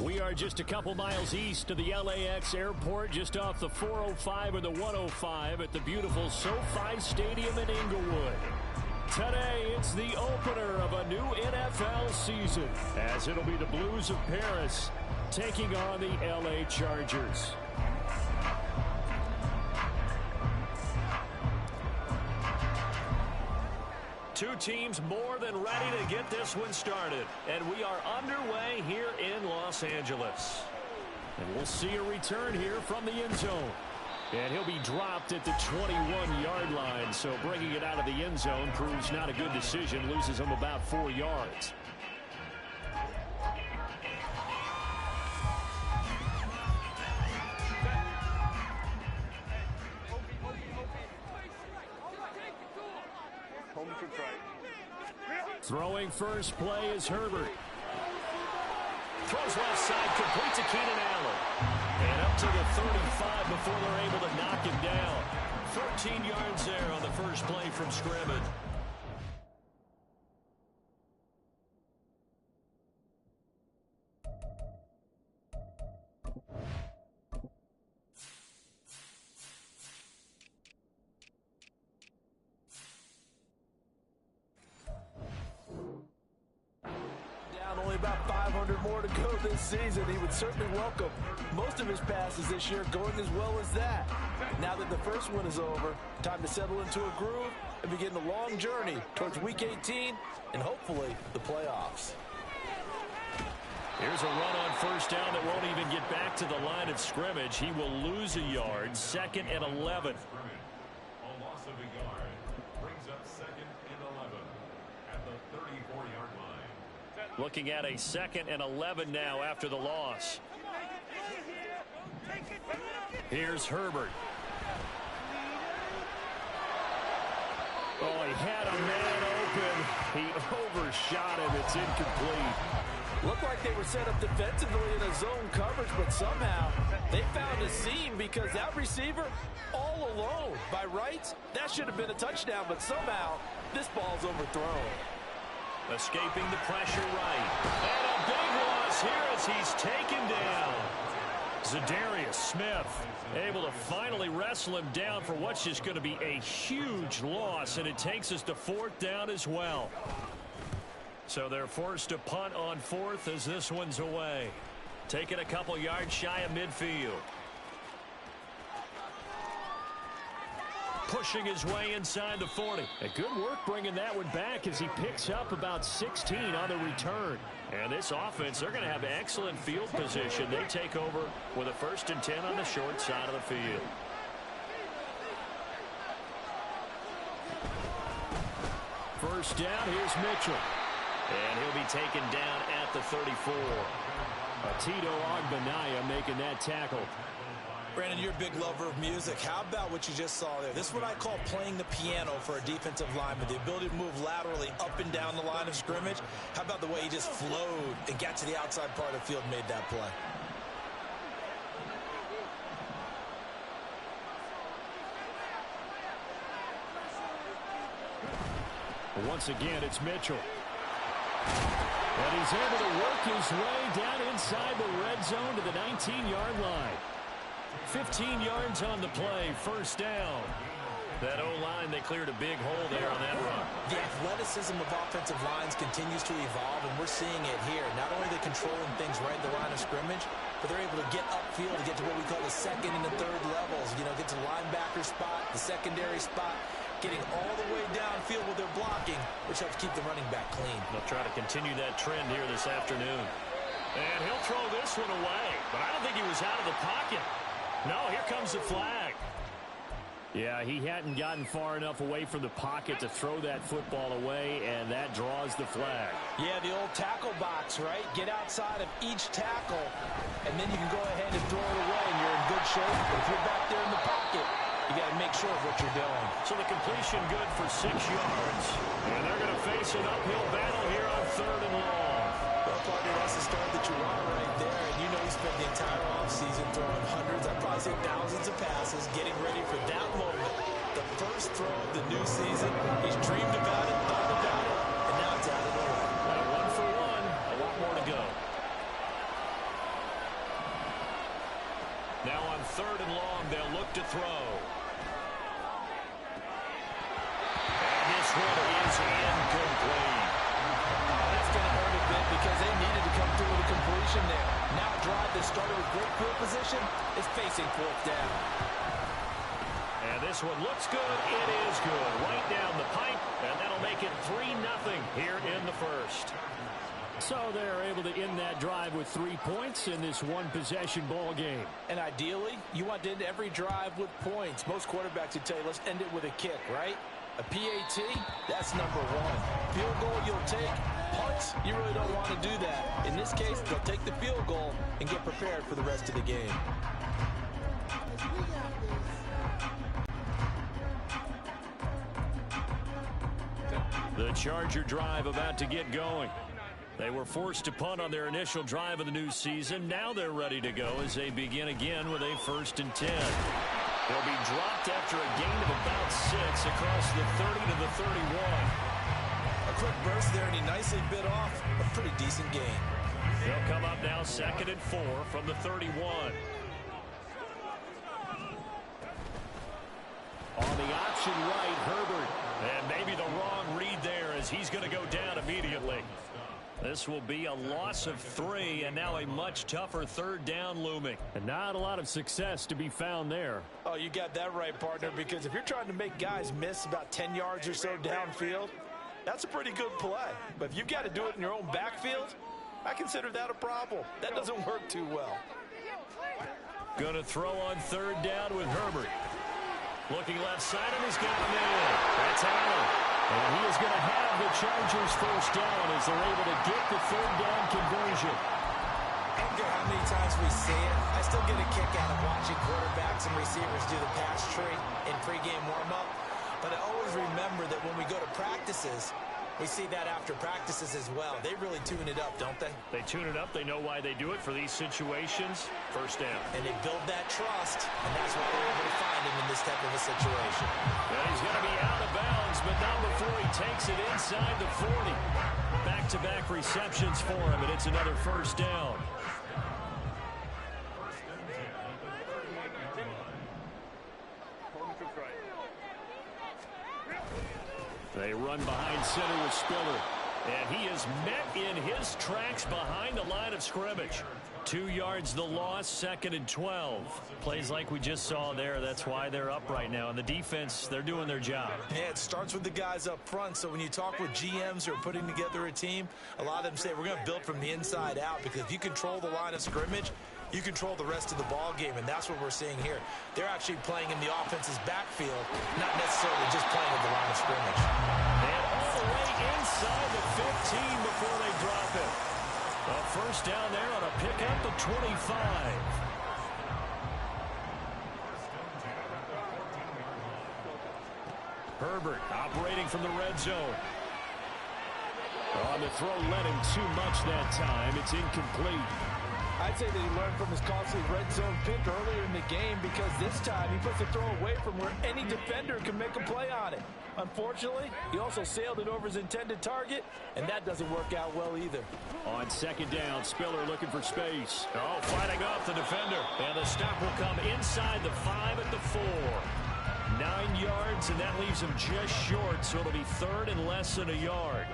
We are just a couple miles east of the LAX airport, just off the 405 or the 105 at the beautiful SoFi Stadium in Inglewood. Today, it's the opener of a new NFL season, as it'll be the Blues of Paris taking on the LA Chargers. Two teams more than ready to get this one started. And we are underway here in Los Angeles. And we'll see a return here from the end zone. And he'll be dropped at the 21-yard line. So bringing it out of the end zone proves not a good decision. Loses him about 4 yards. Throwing first play is Herbert. Throws left side, complete to Keenan Allen. And up to the 35 before they're able to knock him down. 14 yards there on the first play from scrimmage. Only about 500 more to go this season. He would certainly welcome most of his passes this year going as well as that. Now that the first one is over, time to settle into a groove and begin the long journey towards Week 18 and hopefully the playoffs. Here's a run on first down that won't even get back to the line of scrimmage. He will lose a yard. 2nd and 11. A loss of a yard brings up 2nd and 11 at the 34-yard line. Looking at a 2nd and 11 now after the loss. Here's Herbert. Oh, he had a man open. He overshot him. It's incomplete. Looked like they were set up defensively in a zone coverage, but somehow they found a seam because that receiver all alone. By rights, that should have been a touchdown, but somehow this ball's overthrown. Escaping the pressure right. And a big loss here as he's taken down. Za'Darius Smith able to finally wrestle him down for what's just going to be a huge loss, and it takes us to 4th down as well. So they're forced to punt on 4th as this one's away. Taking a couple yards shy of midfield. Pushing his way inside the 40. A good work bringing that one back as he picks up about 16 on the return. And this offense, they're going to have excellent field position. They take over with a 1st and 10 on the short side of the field. First down, here's Mitchell. And he'll be taken down at the 34. Tito Ogbonnaya making that tackle. Brandon, you're a big lover of music. How about what you just saw there? This is what I call playing the piano for a defensive lineman. The ability to move laterally up and down the line of scrimmage. How about the way he just flowed and got to the outside part of the field and made that play? Once again, it's Mitchell. And he's able to work his way down inside the red zone to the 19-yard line. 15 yards on the play, first down. That O-line, they cleared a big hole there on that run. The athleticism of offensive lines continues to evolve, and we're seeing it here. Not only are they controlling things right in the line of scrimmage, but they're able to get upfield to get to what we call the 2nd and the 3rd levels. You know, get to the linebacker spot, the secondary spot, getting all the way downfield with their blocking, which helps keep the running back clean. They'll try to continue that trend here this afternoon. And he'll throw this one away, but I don't think he was out of the pocket. No, here comes the flag. Yeah, he hadn't gotten far enough away from the pocket to throw that football away, and that draws the flag. Yeah, the old tackle box, right? Get outside of each tackle, and then you can go ahead and throw it away, and you're in good shape. But if you're back there in the pocket, you got to make sure of what you're doing. So the completion good for 6 yards. And they're going to face an uphill battle here on 3rd and long. Well, partner, that's the start that you want right there. And you know he spent the entire offseason throwing hundreds, I'd probably say thousands of passes, getting ready for that moment. The first throw of the new season. He's dreamed about it, thought about it, and now it's out of the way. One for one. A lot more to go. third and long. They'll look to throw. And this one is incomplete. That's going to hurt a bit because they needed to come through with a completion there. Now a drive that started with great field position is facing fourth down. And this one looks good. It is good. Right down the pipe, and that'll make it 3-0 here in the first. So they're able to end that drive with 3 points in this one-possession ball game. And ideally, you want to end every drive with points. Most quarterbacks would tell you, let's end it with a kick, right? A PAT, that's number one. Field goal you'll take. Punts, you really don't want to do that. In this case, they'll take the field goal and get prepared for the rest of the game. The Charger drive about to get going. They were forced to punt on their initial drive of the new season. Now they're ready to go as they begin again with a 1st and 10. They'll be dropped after a gain of about 6 across the 30 to the 31. A quick burst there, and he nicely bit off a pretty decent gain. They'll come up now 2nd and 4 from the 31. On the option right, Herbert. And maybe the wrong read there as he's going to go down immediately. This will be a loss of 3, and now a much tougher 3rd down looming. And not a lot of success to be found there. Oh, you got that right, partner, because if you're trying to make guys miss about 10 yards or so downfield, that's a pretty good play. But if you've got to do it in your own backfield, I consider that a problem. That doesn't work too well. Going to throw on 3rd down with Herbert. Looking left side, and he's got him in. That's Allen. And he is going to have the Chargers 1st down as they're able to get the 3rd down conversion. I don't care how many times we see it. I still get a kick out of watching quarterbacks and receivers do the pass tree in pregame warm-up. But I always remember that when we go to practices, we see that after practices as well. They really tune it up, don't they? They tune it up. They know why they do it for these situations. 1st down. And they build that trust, and that's why they're able to find him in this type of a situation. And he's going to be out of bounds, but not before he takes it inside the 40. Back-to-back receptions for him, and it's another 1st down. They run behind center with Spiller. And he is met in his tracks behind the line of scrimmage. 2 yards the loss, 2nd and 12. Plays like we just saw there. That's why they're up right now. And the defense, they're doing their job. Yeah, it starts with the guys up front. So when you talk with GMs who are putting together a team, a lot of them say we're going to build from the inside out. Because if you control the line of scrimmage, you control the rest of the ball game, and that's what we're seeing here. They're actually playing in the offense's backfield, not necessarily just playing at the line of scrimmage. And all the way inside the 15 before they drop it. A 1st down there on a pickup of 25. Herbert operating from the red zone. On the throw, led him too much that time. It's incomplete. I'd say that he learned from his costly red zone pick earlier in the game because this time he puts the throw away from where any defender can make a play on it. Unfortunately, he also sailed it over his intended target, and that doesn't work out well either. On 2nd down, Spiller looking for space. Oh, fighting off the defender. And the stop will come inside the 5 at the 4. 9 yards, and that leaves him just short, so it'll be 3rd and less than a yard.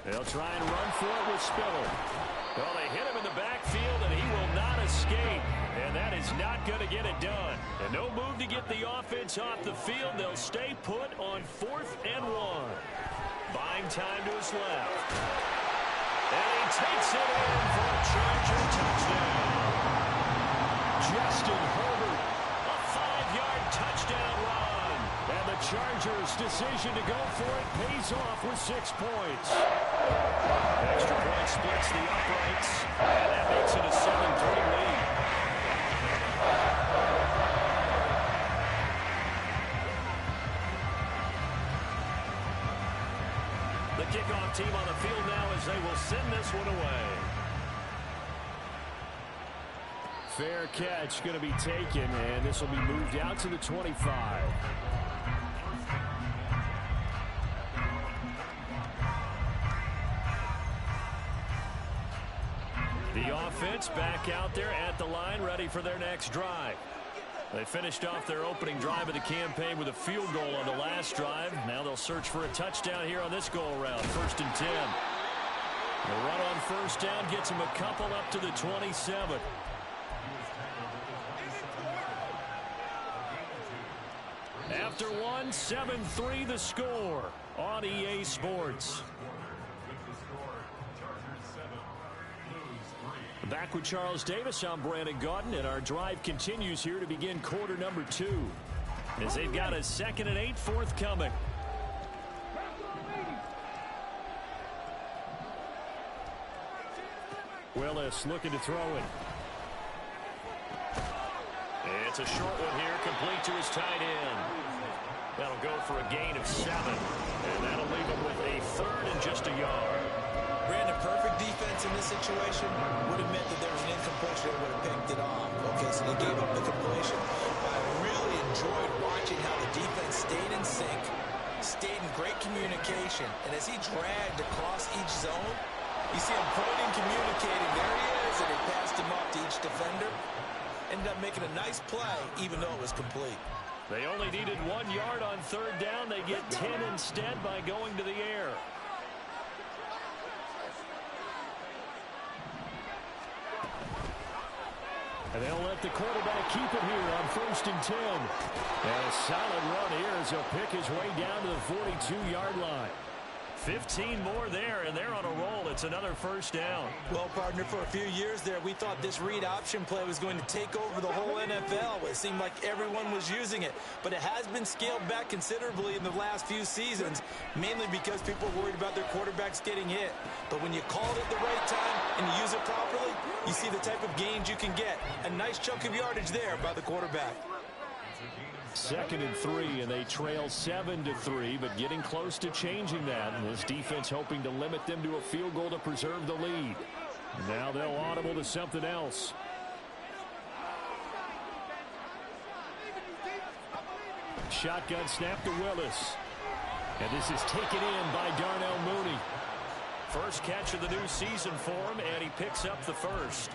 They'll try and run for it with Spiller. Well, they hit him in the backfield, and he will not escape. And that is not going to get it done. And no move to get the offense off the field. They'll stay put on 4th and 1. Buying time to his left. And he takes it in for a Charger touchdown. Justin Herbert, a 5-yard touchdown run. And the Chargers' decision to go for it pays off with 6 points. Extra point splits the uprights, and that makes it a 7-3 lead. The kickoff team on the field now as they will send this one away. Fair catch going to be taken, and this will be moved out to the 25. The offense back out there at the line, ready for their next drive. They finished off their opening drive of the campaign with a field goal on the last drive. Now they'll search for a touchdown here on this go-around. 1st and 10. The run on 1st down gets them a couple up to the 27. After one, 7-3 the score on EA Sports. Back with Charles Davis, I'm Brandon Gaudin, and our drive continues here to begin quarter number 2. As they've got a 2nd and 8 forthcoming. Willis looking to throw it. It's a short one here, complete to his tight end. That'll go for a gain of 7, and that'll leave him with a 3rd and just a yard. Brandon, perfect defense in this situation would have meant that there was an incompletion that would have picked it off. Okay, so they gave up the completion. I really enjoyed watching how the defense stayed in sync, stayed in great communication, and as he dragged across each zone, you see him pointing, communicating. There he is, and he passed him off to each defender. Ended up making a nice play, even though it was complete. They only needed 1 yard on 3rd down. They get 10 instead by going to the air. And they'll let the quarterback keep it here on 1st and 10. And a solid run here as he'll pick his way down to the 42-yard line. 15 more there, and they're on a roll. It's another 1st down. Well, partner, for a few years there, we thought this read option play was going to take over the whole NFL. It seemed like everyone was using it, but it has been scaled back considerably in the last few seasons, mainly because people are worried about their quarterbacks getting hit. But when you call it at the right time and you use it properly, you see the type of gains you can get. A nice chunk of yardage there by the quarterback. 2nd and 3, and they trail 7-3, but getting close to changing that. And this defense hoping to limit them to a field goal to preserve the lead. Now they'll audible to something else. Shotgun snap to Willis. And this is taken in by Darnell Mooney. First catch of the new season for him, and he picks up the 1st.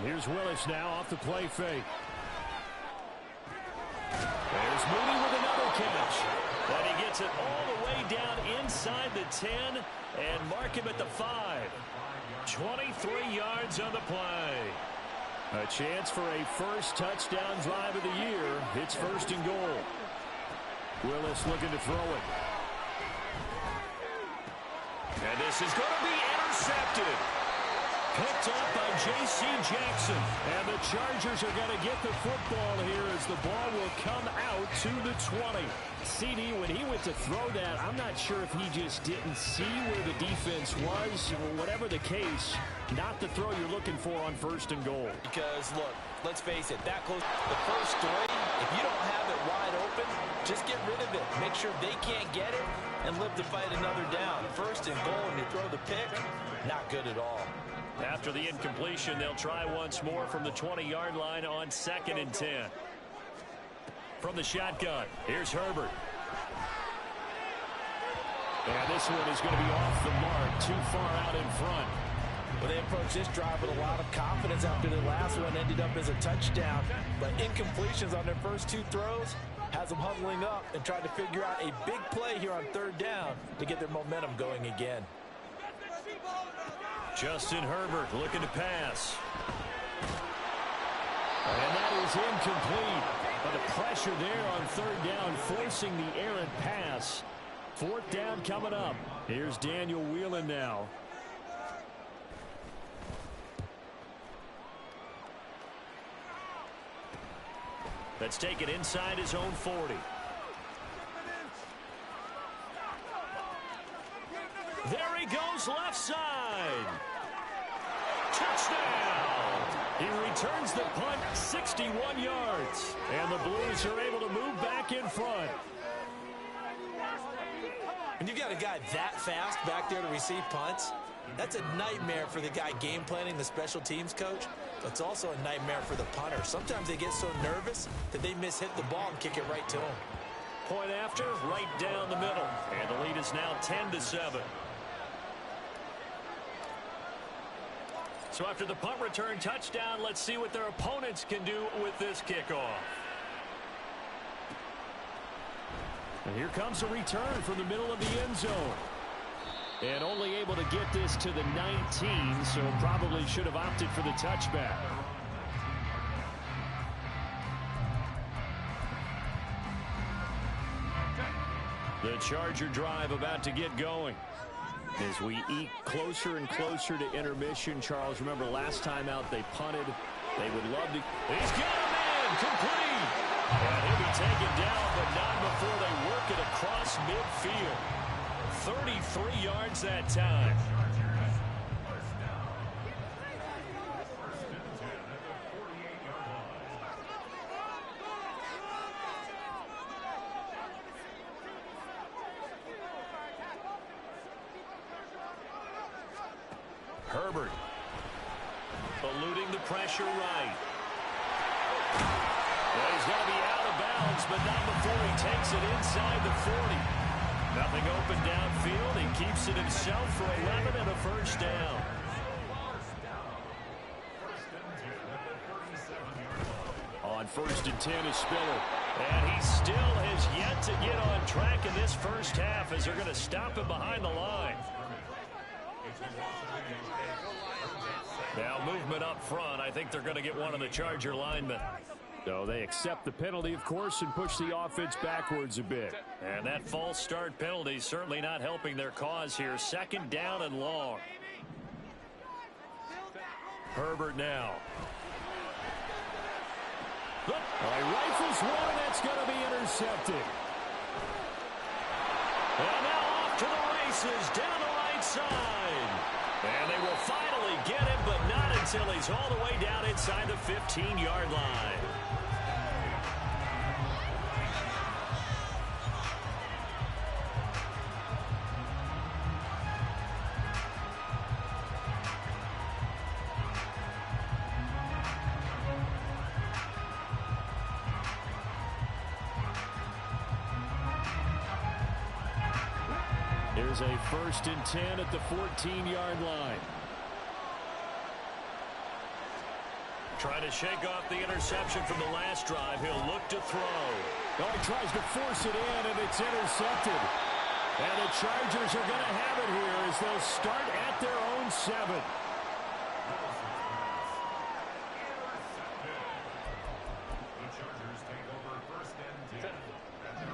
Here's Willis now off the play fake. There's Mooney with another catch. And he gets it all the way down inside the 10 and mark him at the 5. 23 yards on the play. A chance for a first touchdown drive of the year. It's 1st and goal. Willis looking to throw it. And this is going to be intercepted. Picked up by J.C. Jackson. And the Chargers are going to get the football here as the ball will come out to the 20. CD, when he went to throw that, I'm not sure if he just didn't see where the defense was. Whatever the case, not the throw you're looking for on 1st and goal. Because, look, let's face it, that close the first 3, if you don't have it wide open, just get rid of it. Make sure they can't get it and live to fight another down. 1st and goal, and you throw the pick, not good at all. After the incompletion, they'll try once more from the 20-yard line on 2nd and 10. From the shotgun, here's Herbert. And this one is going to be off the mark, too far out in front. Well, they approached this drive with a lot of confidence after the last one ended up as a touchdown. But incompletions on their first 2 throws has them huddling up and trying to figure out a big play here on 3rd down to get their momentum going again. Justin Herbert looking to pass. And that is incomplete. But the pressure there on 3rd down, forcing the errant pass. 4th down coming up. Here's Daniel Whelan now. Let's take it inside his own 40. There he goes, left side. Touchdown! He returns the punt 61 yards. And the Blues are able to move back in front. When you've got a guy that fast back there to receive punts, That's a nightmare for the guy game planning, the special teams coach. It's also a nightmare for the punter. Sometimes they get so nervous that they hit the ball and kick it right to him. Point after, right down the middle. And the lead is now 10-7. So after the punt return touchdown, let's see what their opponents can do with this kickoff. And here comes a return from the middle of the end zone. And only able to get this to the 19, so probably should have opted for the touchback. The Charger drive about to get going. As we eke closer and closer to intermission, Charles, remember last time out they punted. They would love to. He's got a man complete. And he'll be taken down, but not before they work it across midfield. 33 yards that time. Herbert eluding the pressure right. Well, he's going to be out of bounds, but not before he takes it inside the 40. Nothing open downfield. He keeps it himself for 11 and a first down. On 1st and 10 is Spiller. And he still has yet to get on track in this first half as they're going to stop him behind the line. Now movement up front. I think they're going to get one of the Charger linemen. So they accept the penalty, of course, and push the offense backwards a bit. And that false start penalty certainly not helping their cause here. 2nd down and long. Herbert now. He rifles one, and that's going to be intercepted. And now off to the races down the right side. And they will finally get him, but not until he's all the way down inside the 15-yard line. Here's a 1st and 10 at the 14-yard line. Trying to shake off the interception from the last drive. He'll look to throw. Oh, he tries to force it in, and it's intercepted. And the Chargers are going to have it here as they'll start at their own 7.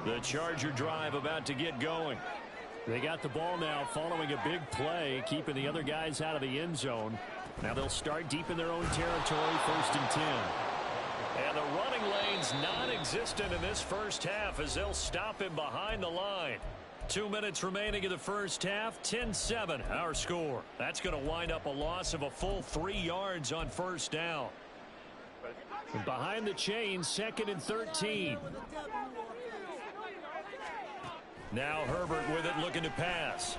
The Charger drive about to get going. They got the ball now following a big play, keeping the other guys out of the end zone. Now they'll start deep in their own territory, 1st and 10. And the running lane's non-existent in this first half as they'll stop him behind the line. 2 minutes remaining in the first half, 10-7 our score. That's going to wind up a loss of a full 3 yards on 1st down. And behind the chains, 2nd and 13. Now Herbert with it, looking to pass.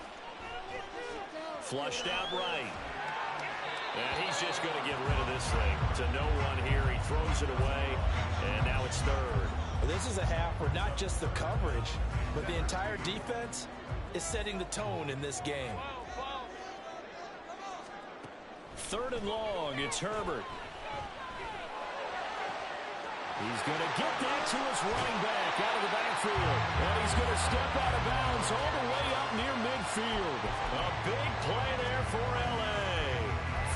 Flushed out right. And he's just going to get rid of this thing to no one here. He throws it away, and now it's 3rd. This is a half where not just the coverage, but the entire defense is setting the tone in this game. 3rd and long, it's Herbert. He's going to get that to his running back out of the backfield. And he's going to step out of bounds all the way up near midfield. A big play there for L.A.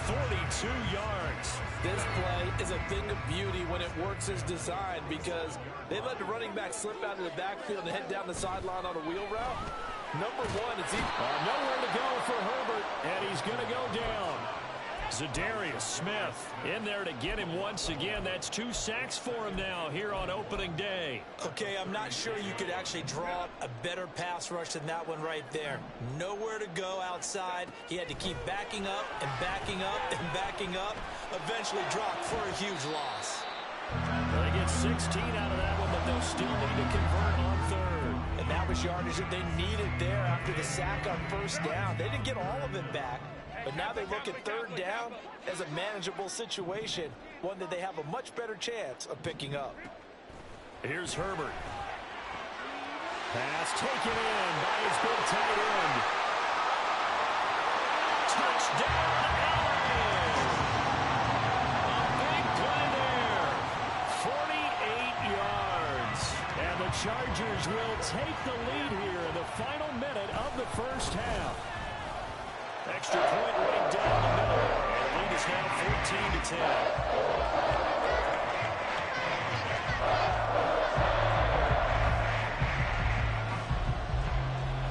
42 yards. This play is a thing of beauty when it works as designed because they let the running back slip out of the backfield and head down the sideline on a wheel route. Number one, it's nowhere to go for Herbert, and he's going to go down. Za'Darius Smith in there to get him once again. That's 2 sacks for him now here on opening day. Okay, I'm not sure you could actually draw up a better pass rush than that one right there. Nowhere to go outside. He had to keep backing up and backing up and backing up. Eventually dropped for a huge loss. They get 16 out of that one. The but they'll still need to convert on third. And that was yardage that they needed there after the sack on first down. They didn't get all of it back, but now they look at third down as a manageable situation, one that they have a much better chance of picking up. Here's Herbert. Pass taken in by his big tight end. Touchdown, Allen! A big play there. 48 yards. And the Chargers will take the lead here in the final minute of the first half. Extra point right down the middle. And the lead is now 14-10.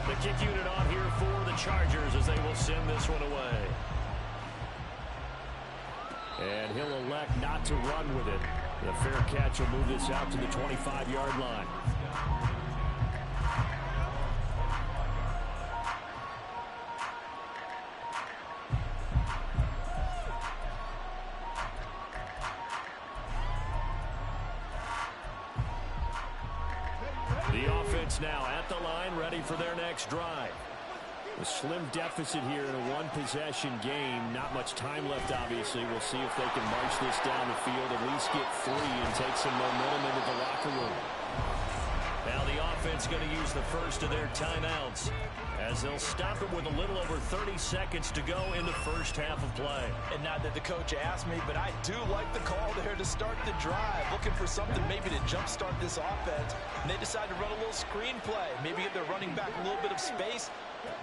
The kick unit on here for the Chargers as they will send this one away. And he'll elect not to run with it. The fair catch will move this out to the 25-yard line. The offense now at the line, ready for their next drive. A slim deficit here in a one-possession game. Not much time left, obviously. We'll see if they can march this down the field, at least get free and take some momentum into the locker room. Now the offense going to use the first of their timeouts as they'll stop it with a little over 30 seconds to go in the first half of play. And not that the coach asked me, but I do like the call there to start the drive. Looking for something maybe to jumpstart this offense. And they decide to run a little screen play. Maybe give their running back a little bit of space.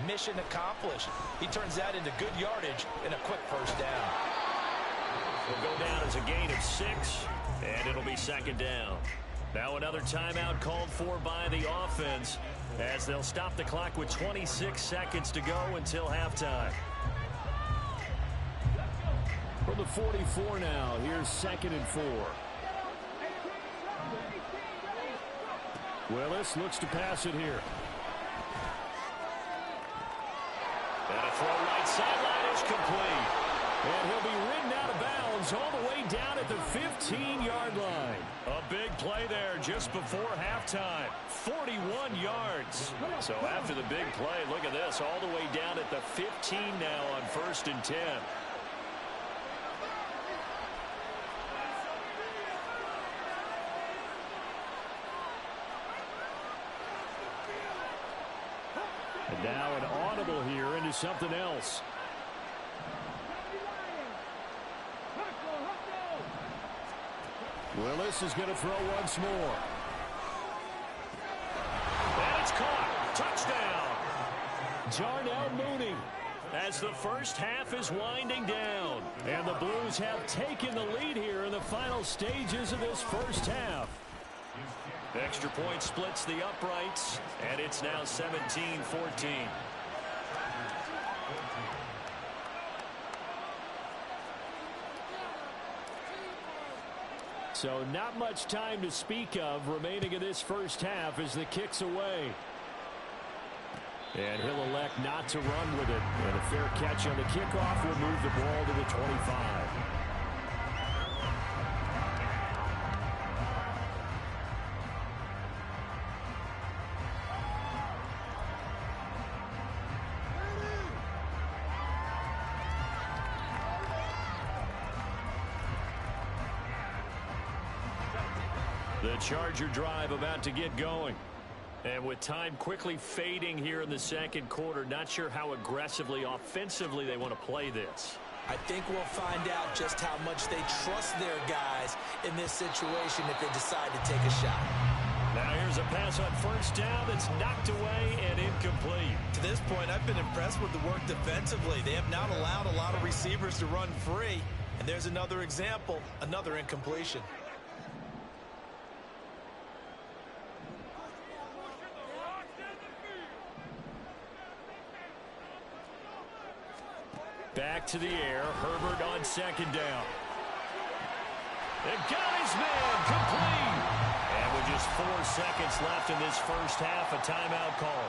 Mission accomplished. He turns that into good yardage and a quick first down. Will go down as a gain of 6, and it'll be second down. Now another timeout called for by the offense as they'll stop the clock with 26 seconds to go until halftime. From the 44 now, here's 2nd and 4. Willis looks to pass it here. And a throw right sideline is complete. And he'll be ridden out of bounds all the way down at the 15-yard line. A big play there just before halftime. 41 yards. So after the big play, look at this, all the way down at the 15 now on 1st and 10. And now an audible here into something else. Willis is going to throw once more. And it's caught. Touchdown. Darnell Mooney. As the first half is winding down. And the Blues have taken the lead here in the final stages of this first half. Extra point splits the uprights, and it's now 17-14. So not much time to speak of remaining in this first half as the kick's away. And he'll elect not to run with it. And a fair catch on the kickoff will move the ball to the 25. The Charger drive about to get going. And with time quickly fading here in the second quarter, not sure how aggressively, offensively they want to play this. I think we'll find out just how much they trust their guys in this situation if they decide to take a shot. Now here's a pass on first down that's knocked away and incomplete. To this point, I've been impressed with the work defensively. They have not allowed a lot of receivers to run free. And there's another example, another incompletion. Back to the air. Herbert on second down. And got his man complete. And with just 4 seconds left in this first half, a timeout call.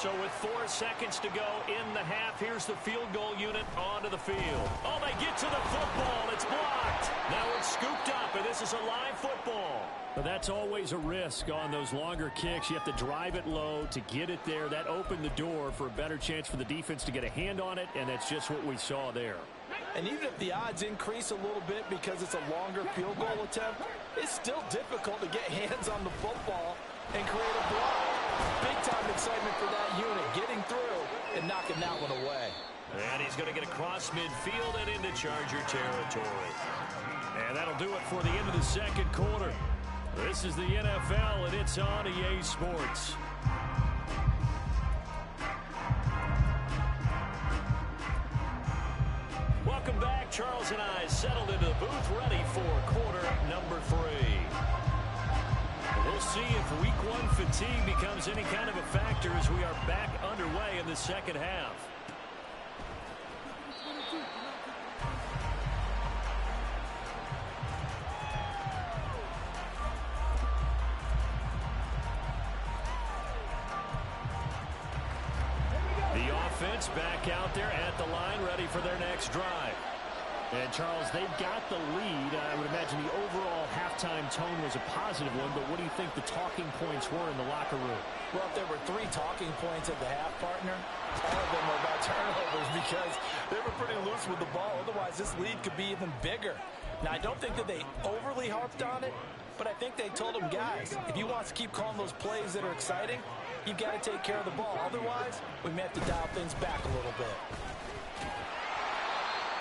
So with 4 seconds to go in the half, here's the field goal unit onto the field. Oh, they get to the football. It's blocked. Now it's scooped up, and this is a live football. But that's always a risk on those longer kicks. You have to drive it low to get it there. That opened the door for a better chance for the defense to get a hand on it, and that's just what we saw there. And even if the odds increase a little bit because it's a longer field goal attempt, it's still difficult to get hands on the football and create a block. Big-time excitement for that unit, getting through and knocking that one away. And he's going to get across midfield and into Charger territory. And that'll do it for the end of the second quarter. This is the NFL, and it's on EA Sports. Welcome back. Charles and I settled into the booth, ready for quarter number 3. We'll see if week 1 fatigue becomes any kind of a factor as we are back underway in the second half. The offense back out there at the line, ready for their next drive. And, Charles, they've got the lead. I would imagine the overall halftime tone was a positive one, but what do you think the talking points were in the locker room? Well, if there were 3 talking points at the half, partner, all of them were about turnovers because they were pretty loose with the ball. Otherwise, this lead could be even bigger. Now, I don't think that they overly harped on it, but I think they told them, guys, if you want to keep calling those plays that are exciting, you've got to take care of the ball. Otherwise, we may have to dial things back a little bit.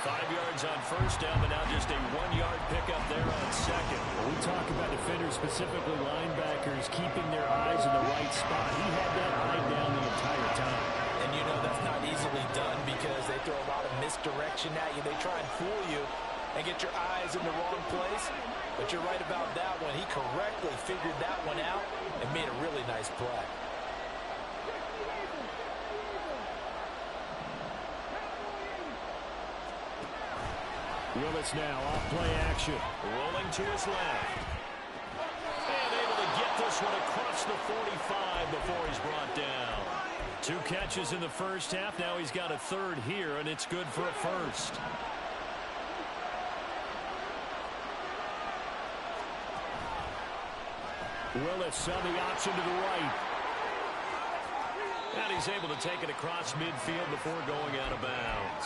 5 yards on first down, but now just a 1-yard pickup there on second. When we talk about defenders, specifically linebackers, keeping their eyes in the right spot. He had that eye down the entire time. And you know that's not easily done because they throw a lot of misdirection at you. They try and fool you and get your eyes in the wrong place. But you're right about that one. He correctly figured that one out and made a really nice play. Willis now off play action. Rolling to his left. And able to get this one across the 45 before he's brought down. 2 catches in the first half. Now he's got a 3rd here, and it's good for a 1st. Willis on the option to the right. And he's able to take it across midfield before going out of bounds.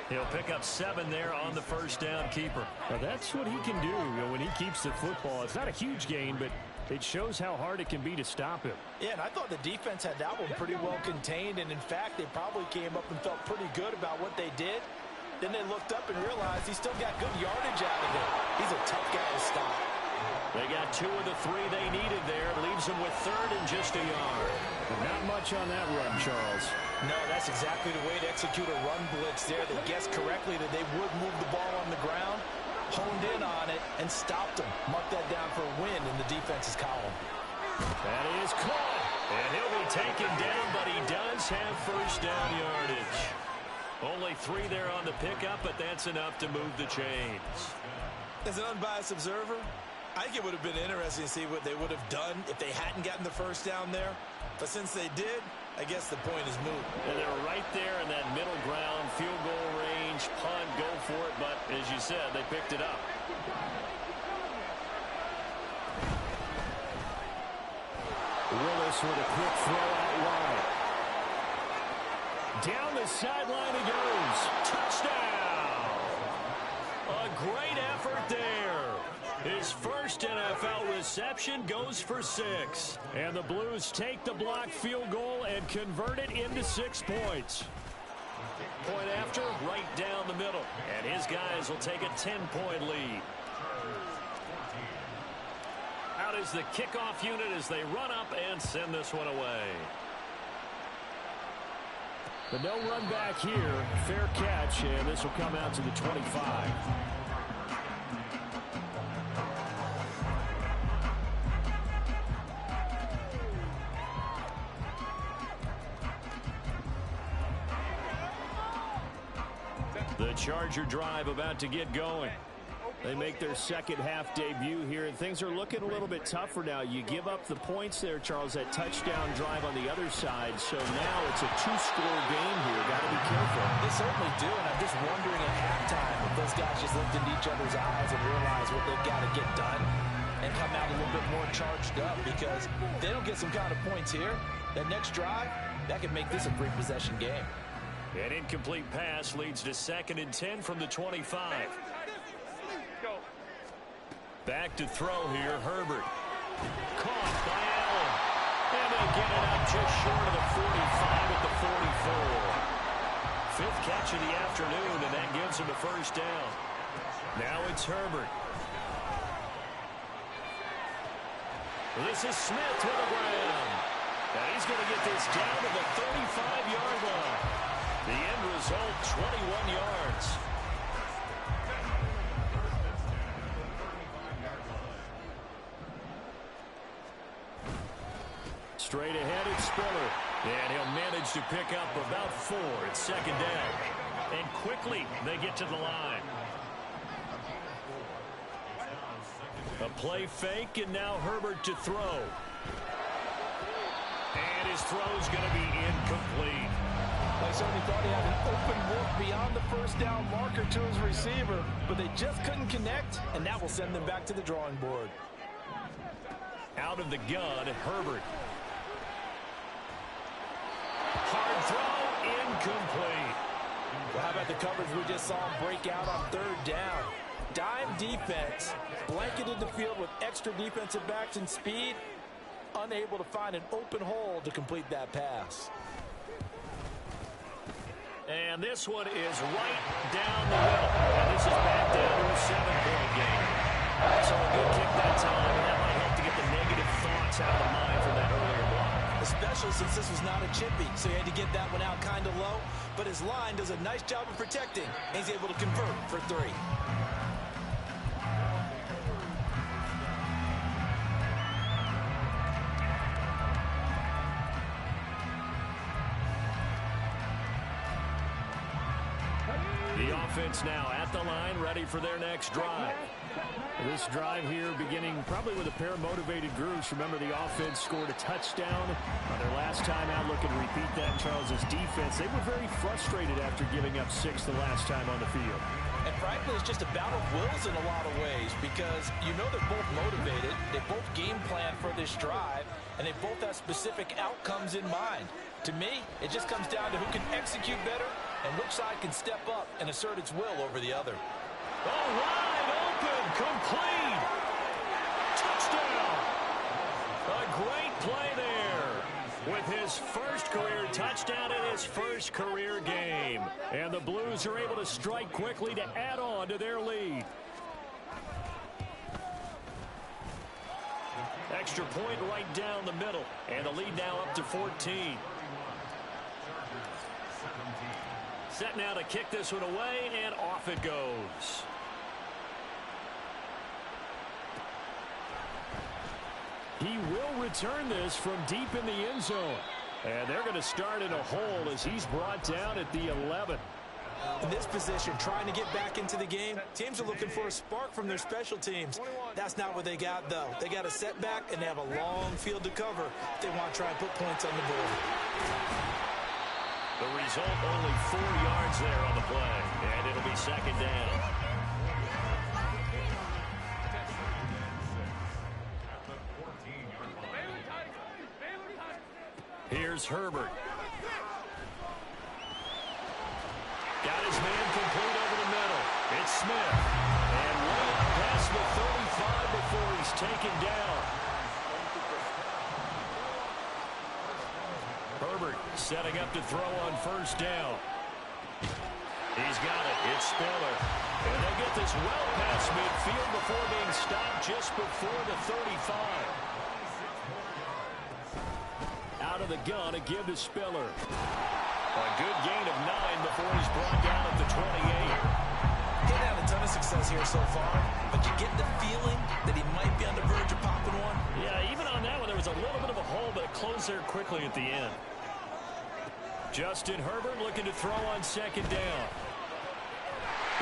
He'll pick up 7 there on the first down keeper. Well, that's what he can do, when he keeps the football. It's not a huge gain, but it shows how hard it can be to stop him. Yeah, and I thought the defense had that one pretty well contained, and in fact, they probably came up and felt pretty good about what they did. Then they looked up and realized he still got good yardage out of it. He's a tough guy to stop. They got 2 of the 3 they needed there. Leaves them with 3rd and just a yard. Not much on that run, Charles. No, that's exactly the way to execute a run blitz there. They guessed correctly that they would move the ball on the ground, honed in on it, and stopped them. Mark that down for a win in the defense's column. That is caught. And he'll be taken down, but he does have first down yardage. Only 3 there on the pickup, but that's enough to move the chains. As an unbiased observer, I think it would have been interesting to see what they would have done if they hadn't gotten the first down there. But since they did, I guess the point is moot. And they're right there in that middle ground, field goal range, punt, go for it. But as you said, they picked it up. Willis with a quick throw out wide. Down the sideline he goes. Touchdown! A great effort there. His first NFL reception goes for 6. And the Blues take the blocked field goal and convert it into 6 points. Point after, right down the middle. And his guys will take a 10-point lead. Out is the kickoff unit as they run up and send this one away. But no run back here. Fair catch, and this will come out to the 25. The Charger drive about to get going. They make their second half debut here, and things are looking a little bit tougher now. You give up the points there, Charles, that touchdown drive on the other side. So now it's a two-score game here. Got to be careful. They certainly do, and I'm just wondering at halftime if those guys just looked into each other's eyes and realized what they've got to get done and come out a little bit more charged up, because if they don't get some kind of points here, that next drive, that could make this a three-possession game. An incomplete pass leads to 2nd and 10 from the 25. Back to throw here, Herbert. Caught by Allen. And they get it up just short of the 45 at the 44. 5th catch of the afternoon, and that gives him a first down. Now it's Herbert. This is Smith to the ground. And he's going to get this down to the 35-yard line. The end result, 21 yards. Straight ahead, it's Spiller. And he'll manage to pick up about 4 at 2nd down. And quickly, they get to the line. A play fake, and now Herbert to throw. And his throw's going to be incomplete. I certainly thought he had an open look beyond the first down marker to his receiver, but they just couldn't connect, and that will send them back to the drawing board. Out of the gun, Herbert. Hard throw, incomplete. Well, how about the coverage we just saw him break out on 3rd down? Dime defense, blanketed the field with extra defensive backs and speed, unable to find an open hole to complete that pass. And this one is right down the middle. And this is back down to a 7-point game. So a good kick that time, and that might help to get the negative thoughts out of the mind from that earlier block. Especially since this was not a chippy, so he had to get that one out kind of low. But his line does a nice job of protecting, and he's able to convert for 3. The offense now at the line, ready for their next drive. This drive here beginning probably with a pair of motivated groups. Remember, the offense scored a touchdown on their last time out. Looking to repeat that in Charles's defense. They were very frustrated after giving up 6 the last time on the field. And frankly, it's just a battle of wills in a lot of ways, because you know they're both motivated, they both game plan for this drive, and they both have specific outcomes in mind. To me, it just comes down to who can execute better and which side can step up and assert its will over the other. Oh, wide open, complete. Touchdown. A great play there with his first career touchdown in his first career game. And the Blues are able to strike quickly to add on to their lead. Extra point right down the middle. And the lead now up to 14. Set now to kick this one away, and off it goes. He will return this from deep in the end zone. And they're going to start in a hole as he's brought down at the 11. In this position, trying to get back into the game, teams are looking for a spark from their special teams. That's not what they got, though. They got a setback, and they have a long field to cover if they want to try and put points on the board. The result, only 4 yards there on the play, and it'll be 2nd down. Here's Herbert. Got his man complete over the middle. It's Smith. And way up past the 35 before he's taken down. Herbert setting up to throw on 1st down. He's got it. It's Spiller. And they get this well past midfield before being stopped just before the 35. Out of the gun, a give to Spiller. A good gain of 9 before he's brought down at the 28. He's had a ton of success here so far, but you get the feeling that he might be on the verge of popping one. Yeah, even on that one, there was a little bit of a hole, but it closed there quickly at the end. Justin Herbert looking to throw on 2nd down.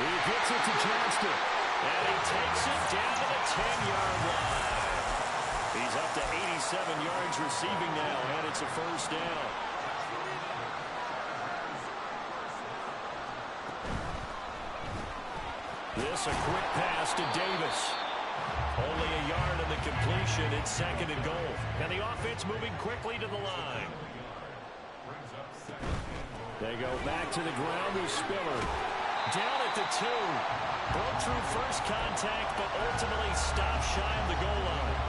He gets it to Johnston. And he takes it down to the 10-yard line. He's up to 87 yards receiving now, and it's a first down. This a quick pass to Davis. Only a yard on the completion. It's 2nd and goal. And the offense moving quickly to the line. They go back to the ground with Spiller. Down at the 2. Broke through first contact, but ultimately stopped shy of the goal line.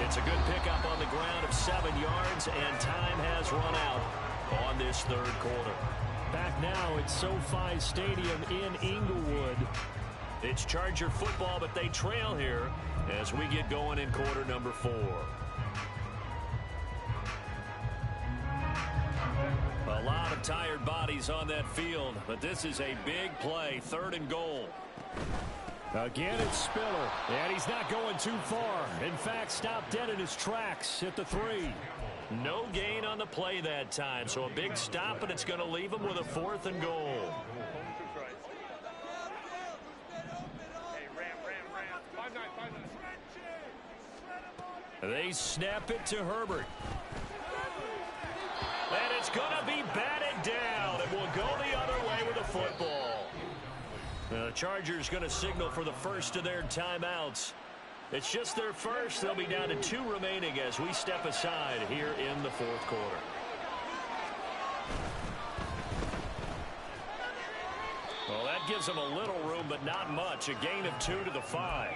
It's a good pickup on the ground of 7 yards, and time has run out on this third quarter. Back now at SoFi Stadium in Inglewood. It's Charger football, but they trail here as we get going in quarter number 4. A lot of tired bodies on that field, but this is a big play, 3rd and goal. Again, it's Spiller, and he's not going too far. In fact, stopped dead in his tracks at the 3. No gain on the play that time, so a big stop, and it's going to leave him with a 4th and goal. They snap it to Herbert. And it's going to be batted down. It will go the other way with the football. The Chargers going to signal for the first of their timeouts. It's just their first. They'll be down to 2 remaining as we step aside here in the 4th quarter. Well, that gives them a little room, but not much. A gain of 2 to the 5.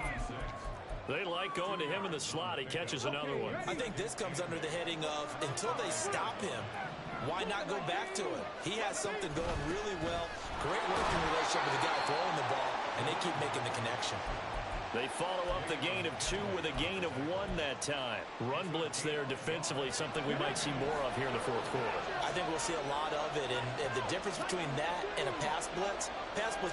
They like going to him in the slot. He catches another one. I think this comes under the heading of until they stop him, why not go back to him? He has something going really well. Great working relationship with the guy throwing the ball, and they keep making the connection. They follow up the gain of 2 with a gain of 1 that time. Run blitz there defensively, something we might see more of here in the 4th quarter. I think we'll see a lot of it, and the difference between that and a pass blitz,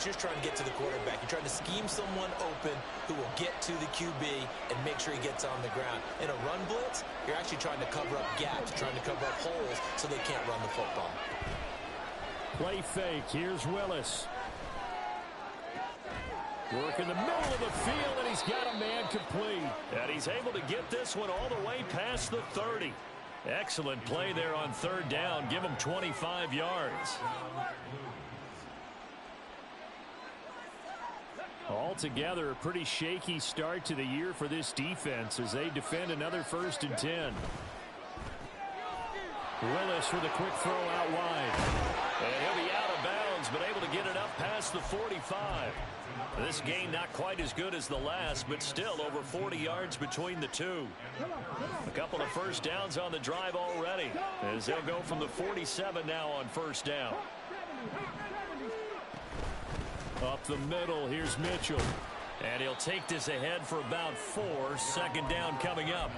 you're trying to get to the quarterback. You're trying to scheme someone open who will get to the QB and make sure he gets on the ground. In a run blitz, you're actually trying to cover up gaps, trying to cover up holes so they can't run the football. Play fake. Here's Willis. Work in the middle of the field, and he's got a man complete. And he's able to get this one all the way past the 30. Excellent play there on 3rd down. Give him 25 yards. Altogether, a pretty shaky start to the year for this defense as they defend another 1st and 10. Willis with a quick throw out wide. And he'll be out of bounds, but able to get it up past the 45. This game not quite as good as the last, but still over 40 yards between the two. A couple of first downs on the drive already, as they'll go from the 47 now on 1st down. Up the middle, here's Mitchell. And he'll take this ahead for about 4. 2nd down coming up.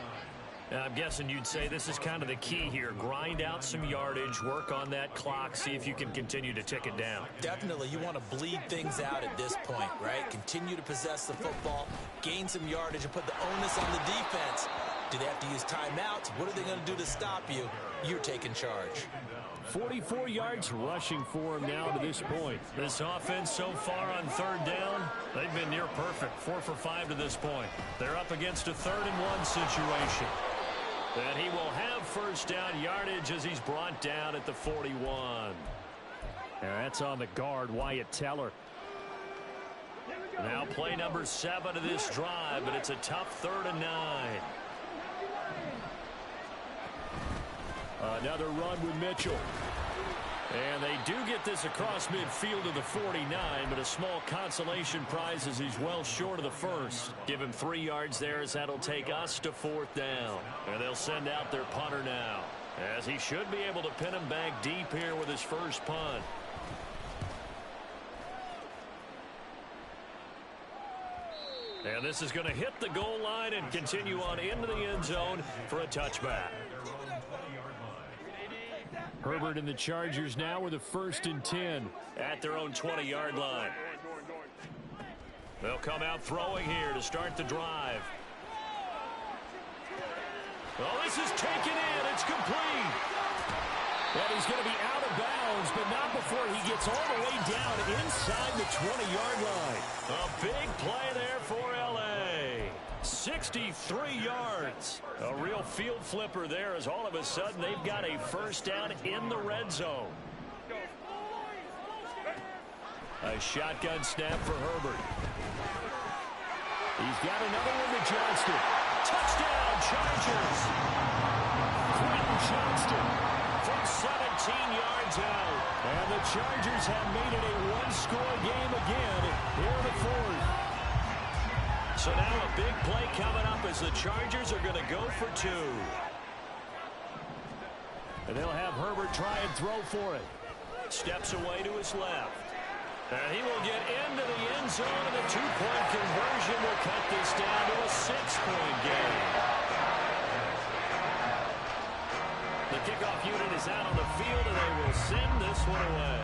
I'm guessing you'd say this is kind of the key here. Grind out some yardage, work on that clock, see if you can continue to tick it down. Definitely. You want to bleed things out at this point, right? Continue to possess the football, gain some yardage, and put the onus on the defense. Do they have to use timeouts? What are they going to do to stop you? You're taking charge. 44 yards rushing for him now to this point. This offense so far on 3rd down, they've been near perfect. 4 for 5 to this point. They're up against a 3rd and 1 situation. And he will have 1st down yardage as he's brought down at the 41. And that's on the guard, Wyatt Teller. Now play number 7 of this drive, but it's a tough 3rd and 9. Another run with Mitchell. And they do get this across midfield to the 49, but a small consolation prize as he's well short of the 1st. Give him 3 yards there as that'll take us to 4th down. And they'll send out their punter now, as he should be able to pin him back deep here with his first punt. And this is going to hit the goal line and continue on into the end zone for a touchback. Herbert and the Chargers now with a 1st and 10. At their own 20-yard line. They'll come out throwing here to start the drive. Oh, this is taken in. It's complete. Well, he's going to be out of bounds, but not before he gets all the way down inside the 20-yard line. A big play there for L.A. 63 yards. A real field flipper there as all of a sudden they've got a first down in the red zone. A shotgun snap for Herbert. He's got another one to Johnston. Touchdown, Chargers. Quentin Johnston from 17 yards out. And the Chargers have made it a one-score game again here in the fourth. So now a big play coming up as the Chargers are going to go for two. And they'll have Herbert try and throw for it. Steps away to his left. And he will get into the end zone, and the two-point conversion will cut this down to a 6-point game. The kickoff unit is out on the field, and they will send this one away.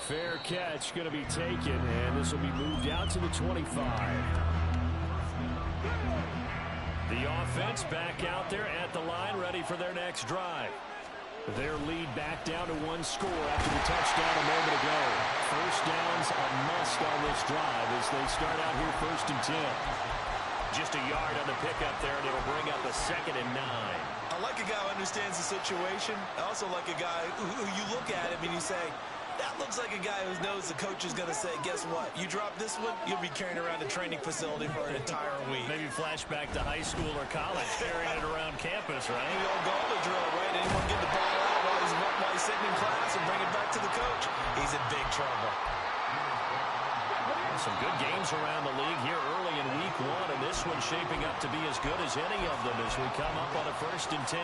Fair catch going to be taken, and this will be moved out to the 25. The offense back out there at the line, ready for their next drive. Their lead back down to one score after the touchdown a moment ago. First down's a must on this drive as they start out here 1st and 10. Just a yard on the pickup there, and it'll bring up a 2nd and 9. I like a guy who understands the situation. I also like a guy who you look at him and you say, that looks like a guy who knows the coach is going to say, guess what? You drop this one, you'll be carrying around a training facility for an entire week. Maybe flashback to high school or college, carrying it around campus, right? The old Gauntlet drill, right? Anyone get the ball out while he's sitting in class and bring it back to the coach? He's in big trouble. Some good games around the league here early in week 1, and this one's shaping up to be as good as any of them as we come up on a 1st and 10.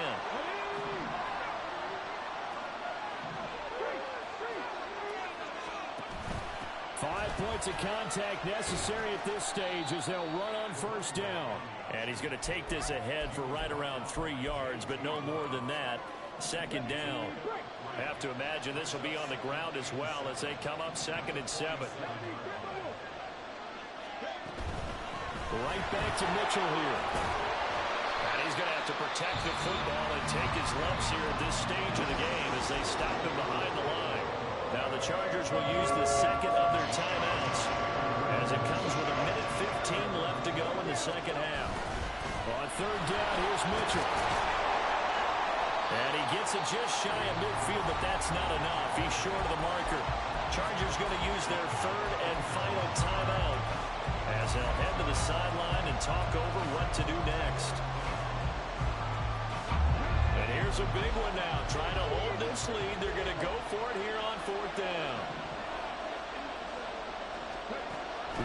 5 points of contact necessary at this stage as they'll run on 1st down. And he's going to take this ahead for right around 3 yards, but no more than that. 2nd down. I have to imagine this will be on the ground as well as they come up 2nd and 7. Right back to Mitchell here. And he's going to have to protect the football and take his lumps here at this stage of the game as they stop him behind the line. Now the Chargers will use the 2nd of their timeouts as it comes with 1:15 left to go in the 2nd half. On 3rd down, here's Mitchell. And he gets it just shy of midfield, but that's not enough. He's short of the marker. Chargers going to use their 3rd and final timeout as they'll head to the sideline and talk over what to do next. And here's a big one now. Trying to hold this lead. They're going to go for it here on 4th down.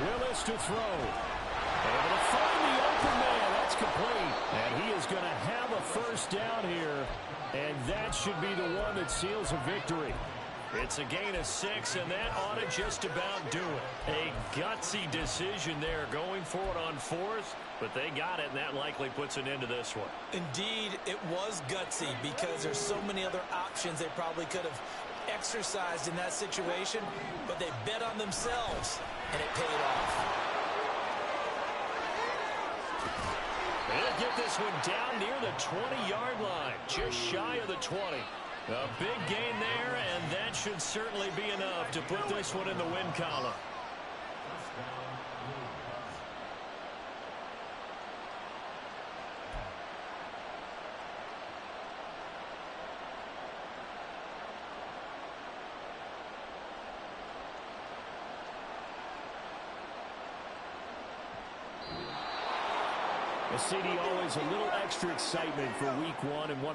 Willis to throw. Able to find the open man. That's complete. And he is going to have a 1st down here. And that should be the one that seals a victory. It's a gain of 6, and that ought to just about do it. A gutsy decision there going for it on 4th, but they got it, and that likely puts an end to this one. Indeed, it was gutsy because there's so many other options they probably could have exercised in that situation, but they bet on themselves, and it paid off. They'll get this one down near the 20-yard line, just shy of the 20. A big gain there, and that should certainly be enough to put this one in the win column. A CD always a little extra excitement for week 1 and one.